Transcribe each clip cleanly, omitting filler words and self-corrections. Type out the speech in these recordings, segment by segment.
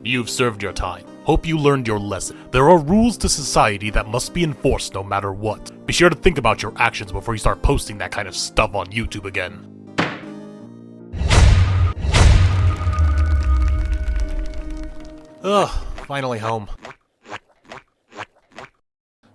You've served your time. Hope you learned your lesson. There are rules to society that must be enforced no matter what. Be sure to think about your actions before you start posting that kind of stuff on YouTube again. Ugh, finally home.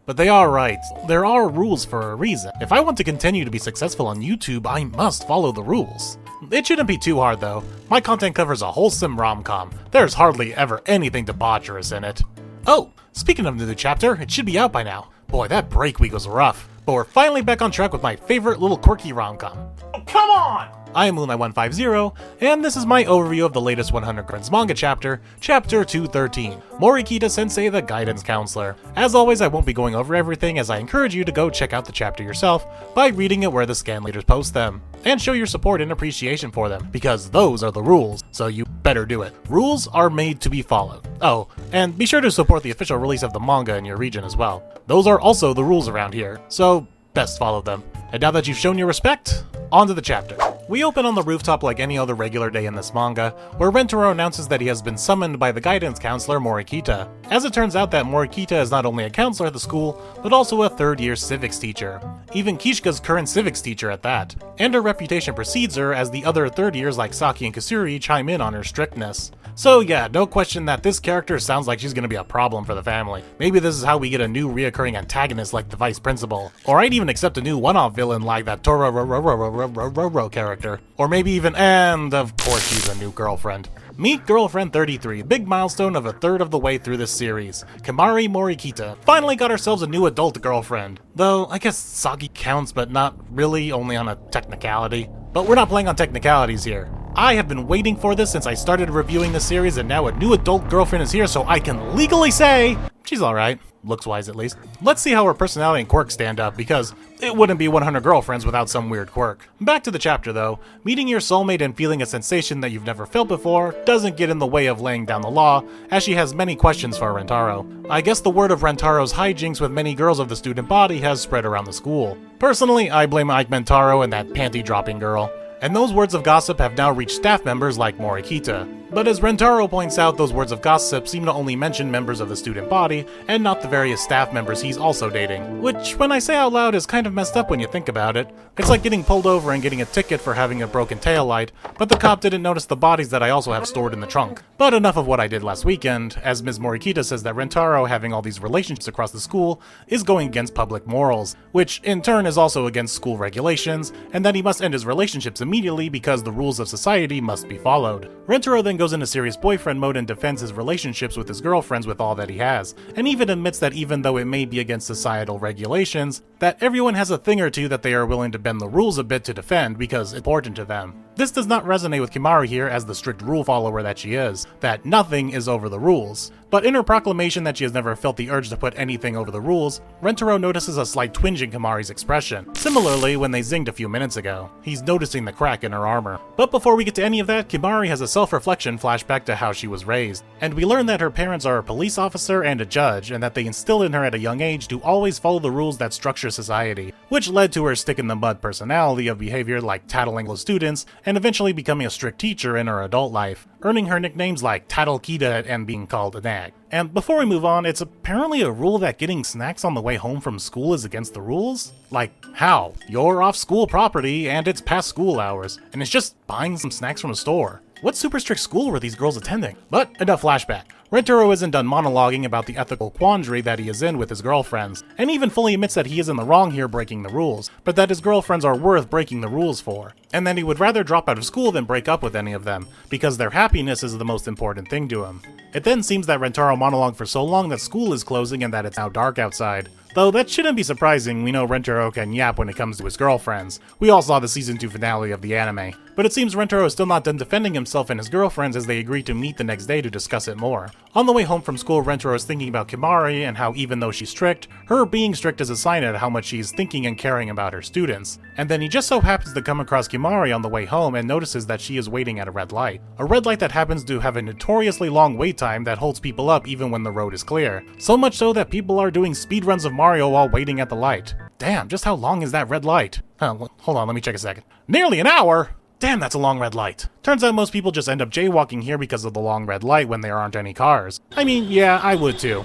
But they are right. There are rules for a reason. If I want to continue to be successful on YouTube, I must follow the rules. It shouldn't be too hard though. My content covers a wholesome rom-com. There's hardly ever anything debaucherous in it. Oh, speaking of the new chapter, it should be out by now. Boy, that break week was rough. But we're finally back on track with my favorite little quirky rom-com. Oh, come on! I am Moonlight150, and this is my overview of the latest 100 Grins manga chapter, Chapter 213, Morikita-sensei the Guidance Counselor. As always, I won't be going over everything, as I encourage you to go check out the chapter yourself by reading it where the scan leaders post them, and show your support and appreciation for them, because those are the rules, so you better do it. Rules are made to be followed. Oh, and be sure to support the official release of the manga in your region as well. Those are also the rules around here, so best follow them. And now that you've shown your respect, on to the chapter. We open on the rooftop like any other regular day in this manga, where Rentaro announces that he has been summoned by the guidance counselor Morikita. As it turns out that Morikita is not only a counselor at the school, but also a third-year civics teacher. Even Kishka's current civics teacher at that. And her reputation precedes her as the other third years like Saki and Kusuri chime in on her strictness. So yeah, no question that this character sounds like she's gonna be a problem for the family. Maybe this is how we get a new reoccurring antagonist like the vice principal. Or I'd even accept a new one-off villain like that Toro character. Or maybe even, and of course she's a new girlfriend. Meet Girlfriend 33, big milestone of a third of the way through this series. Kimari Morikita. Finally got ourselves a new adult girlfriend. Though, I guess Saki counts, but not really, only on a technicality. But we're not playing on technicalities here. I have been waiting for this since I started reviewing the series, and now a new adult girlfriend is here, so I can legally say she's alright. Looks-wise, at least. Let's see how her personality and quirks stand up, because it wouldn't be 100 Girlfriends without some weird quirk. Back to the chapter, though. Meeting your soulmate and feeling a sensation that you've never felt before doesn't get in the way of laying down the law, as she has many questions for Rentaro. I guess the word of Rentaro's hijinks with many girls of the student body has spread around the school. Personally, I blame Ike Mentaro and that panty-dropping girl. And those words of gossip have now reached staff members like Morikita. But as Rentaro points out, those words of gossip seem to only mention members of the student body, and not the various staff members he's also dating. Which, when I say out loud, is kind of messed up when you think about it. It's like getting pulled over and getting a ticket for having a broken taillight, but the cop didn't notice the bodies that I also have stored in the trunk. But enough of what I did last weekend, as Ms. Morikita says that Rentaro having all these relationships across the school is going against public morals, which in turn is also against school regulations, and that he must end his relationships immediately because the rules of society must be followed. Rentaro then goes into serious boyfriend mode and defends his relationships with his girlfriends with all that he has, and even admits that even though it may be against societal regulations, that everyone has a thing or two that they are willing to bend the rules a bit to defend because it's important to them. This does not resonate with Kimari here as the strict rule follower that she is, that nothing is over the rules. But in her proclamation that she has never felt the urge to put anything over the rules, Rentaro notices a slight twinge in Kimari's expression. Similarly, when they zinged a few minutes ago, he's noticing the crack in her armor. But before we get to any of that, Kimari has a self-reflection flashback to how she was raised. And we learn that her parents are a police officer and a judge, and that they instilled in her at a young age to always follow the rules that structure society, which led to her stick-in-the-mud personality of behavior like tattling with students, and eventually becoming a strict teacher in her adult life, earning her nicknames like Tattle Kita and being called a nag. And before we move on, it's apparently a rule that getting snacks on the way home from school is against the rules? Like, how? You're off school property and it's past school hours, and it's just buying some snacks from a store. What super strict school were these girls attending? But enough flashback. Rentaro isn't done monologuing about the ethical quandary that he is in with his girlfriends, and even fully admits that he is in the wrong here breaking the rules, but that his girlfriends are worth breaking the rules for, and that he would rather drop out of school than break up with any of them, because their happiness is the most important thing to him. It then seems that Rentaro monologued for so long that school is closing and that it's now dark outside. Though that shouldn't be surprising, we know Rentaro can yap when it comes to his girlfriends. We all saw the season 2 finale of the anime. But it seems Rentaro is still not done defending himself and his girlfriends as they agree to meet the next day to discuss it more. On the way home from school, Rentaro is thinking about Kimari and how even though she's strict, her being strict is a sign of how much she's thinking and caring about her students. And then he just so happens to come across Kimari on the way home and notices that she is waiting at a red light. A red light that happens to have a notoriously long wait time that holds people up even when the road is clear. So much so that people are doing speedruns of Mario while waiting at the light. Damn, just how long is that red light? Hold on, let me check a second. Nearly an hour? Damn, that's a long red light. Turns out most people just end up jaywalking here because of the long red light when there aren't any cars. I mean, yeah, I would too.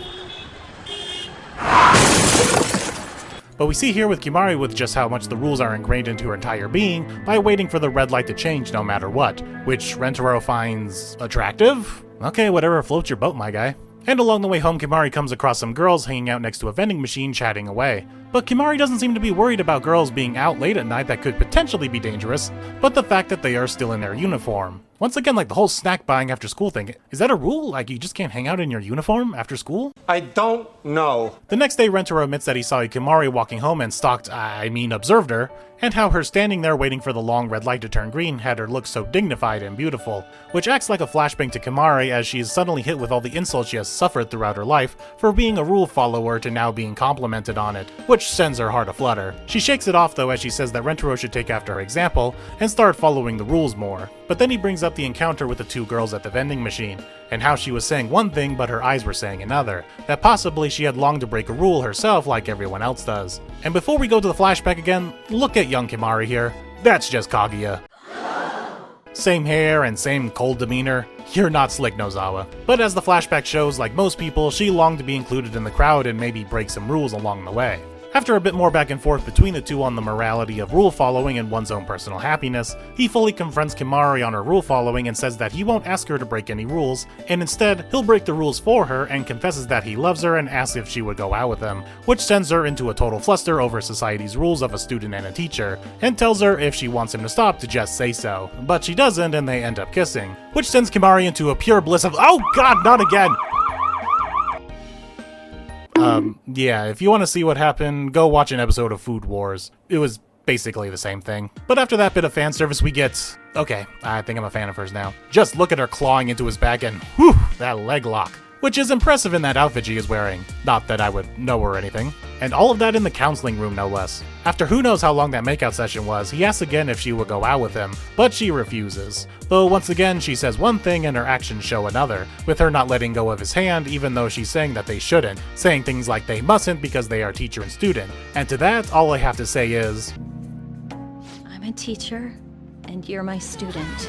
But we see here with Kimari with just how much the rules are ingrained into her entire being by waiting for the red light to change no matter what, which Rentaro finds attractive? Okay, whatever floats your boat, my guy. And along the way home, Kimari comes across some girls hanging out next to a vending machine chatting away. But Kimari doesn't seem to be worried about girls being out late at night that could potentially be dangerous, but the fact that they are still in their uniform. Once again, like the whole snack buying after school thing, is that a rule? Like you just can't hang out in your uniform after school? I don't know. The next day, Rentaro admits that he saw Kimari walking home and observed her, and how her standing there waiting for the long red light to turn green had her look so dignified and beautiful, which acts like a flashbang to Kimari as she is suddenly hit with all the insults she has suffered throughout her life for being a rule follower to now being complimented on it, which sends her heart aflutter. She shakes it off though as she says that Rentaro should take after her example and start following the rules more. But then he brings up the encounter with the two girls at the vending machine, and how she was saying one thing but her eyes were saying another, that possibly she had longed to break a rule herself like everyone else does. And before we go to the flashback again, look at young Kimari here. That's just Kaguya. Same hair and same cold demeanor. You're not slick, Nozawa. But as the flashback shows, like most people, she longed to be included in the crowd and maybe break some rules along the way. After a bit more back and forth between the two on the morality of rule following and one's own personal happiness, he fully confronts Kimari on her rule following and says that he won't ask her to break any rules, and instead, he'll break the rules for her and confesses that he loves her and asks if she would go out with him, which sends her into a total fluster over society's rules of a student and a teacher, and tells her if she wants him to stop to just say so. But she doesn't and they end up kissing, which sends Kimari into a pure bliss of "oh god, not again!" Yeah, if you want to see what happened, go watch an episode of Food Wars. It was basically the same thing. But after that bit of fan service, we get... Okay, I think I'm a fan of hers now. Just look at her clawing into his back and whew, that leg lock. Which is impressive in that outfit she is wearing. Not that I would know or anything. And all of that in the counseling room, no less. After who knows how long that makeout session was, he asks again if she would go out with him, but she refuses. Though once again, she says one thing and her actions show another, with her not letting go of his hand even though she's saying that they shouldn't, saying things like they mustn't because they are teacher and student. And to that, all I have to say is... I'm a teacher, and you're my student.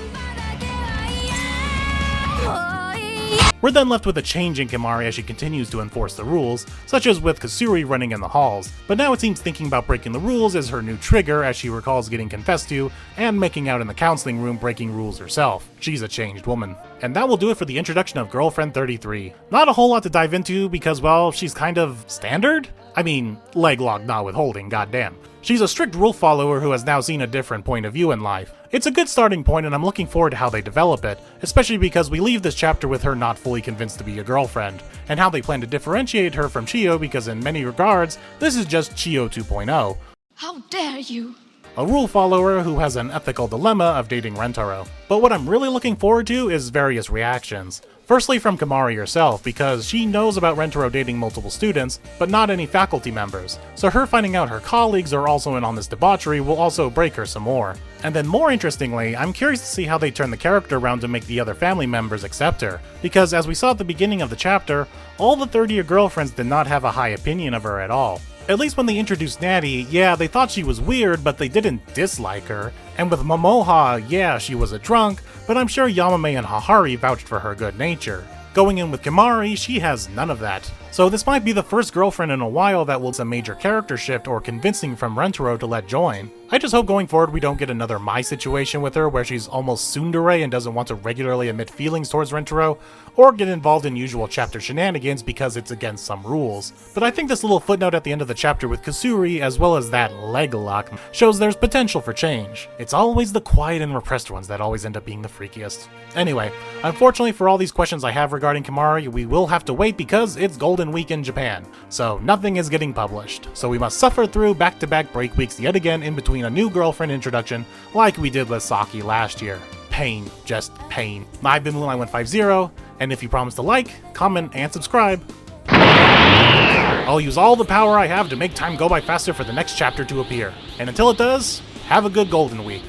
We're then left with a change in Kimari as she continues to enforce the rules, such as with Kasuri running in the halls, but now it seems thinking about breaking the rules is her new trigger as she recalls getting confessed to, and making out in the counseling room breaking rules herself. She's a changed woman. And that will do it for the introduction of Girlfriend 33. Not a whole lot to dive into because, well, she's kind of standard? I mean, leg lock not withholding, goddamn. She's a strict rule follower who has now seen a different point of view in life. It's a good starting point and I'm looking forward to how they develop it, especially because we leave this chapter with her not fully convinced to be a girlfriend, and how they plan to differentiate her from Chiyo because in many regards, this is just Chiyo 2.0. How dare you! A rule follower who has an ethical dilemma of dating Rentaro. But what I'm really looking forward to is various reactions. Firstly from Kimari herself, because she knows about Rentaro dating multiple students, but not any faculty members, so her finding out her colleagues are also in on this debauchery will also break her some more. And then more interestingly, I'm curious to see how they turn the character around to make the other family members accept her, because as we saw at the beginning of the chapter, all the third-year girlfriends did not have a high opinion of her at all. At least when they introduced Natty, yeah, they thought she was weird, but they didn't dislike her. And with Momoha, yeah, she was a drunk, but I'm sure Yamame and Hahari vouched for her good nature. Going in with Kimari, she has none of that. So this might be the first girlfriend in a while that will see a major character shift or convincing from Rentaro to let join. I just hope going forward we don't get another Mai situation with her where she's almost tsundere and doesn't want to regularly admit feelings towards Rentaro, or get involved in usual chapter shenanigans because it's against some rules. But I think this little footnote at the end of the chapter with Kasuri, as well as that leg lock, shows there's potential for change. It's always the quiet and repressed ones that always end up being the freakiest. Anyway, unfortunately for all these questions I have regarding Kimari, we will have to wait because it's Golden Week in Japan, so nothing is getting published. So we must suffer through back-to-back break weeks yet again in between a new girlfriend introduction like we did with Saki last year. Pain, just pain. I've been Moonlight150, and if you promise to like, comment, and subscribe, I'll use all the power I have to make time go by faster for the next chapter to appear. And until it does, have a good Golden Week.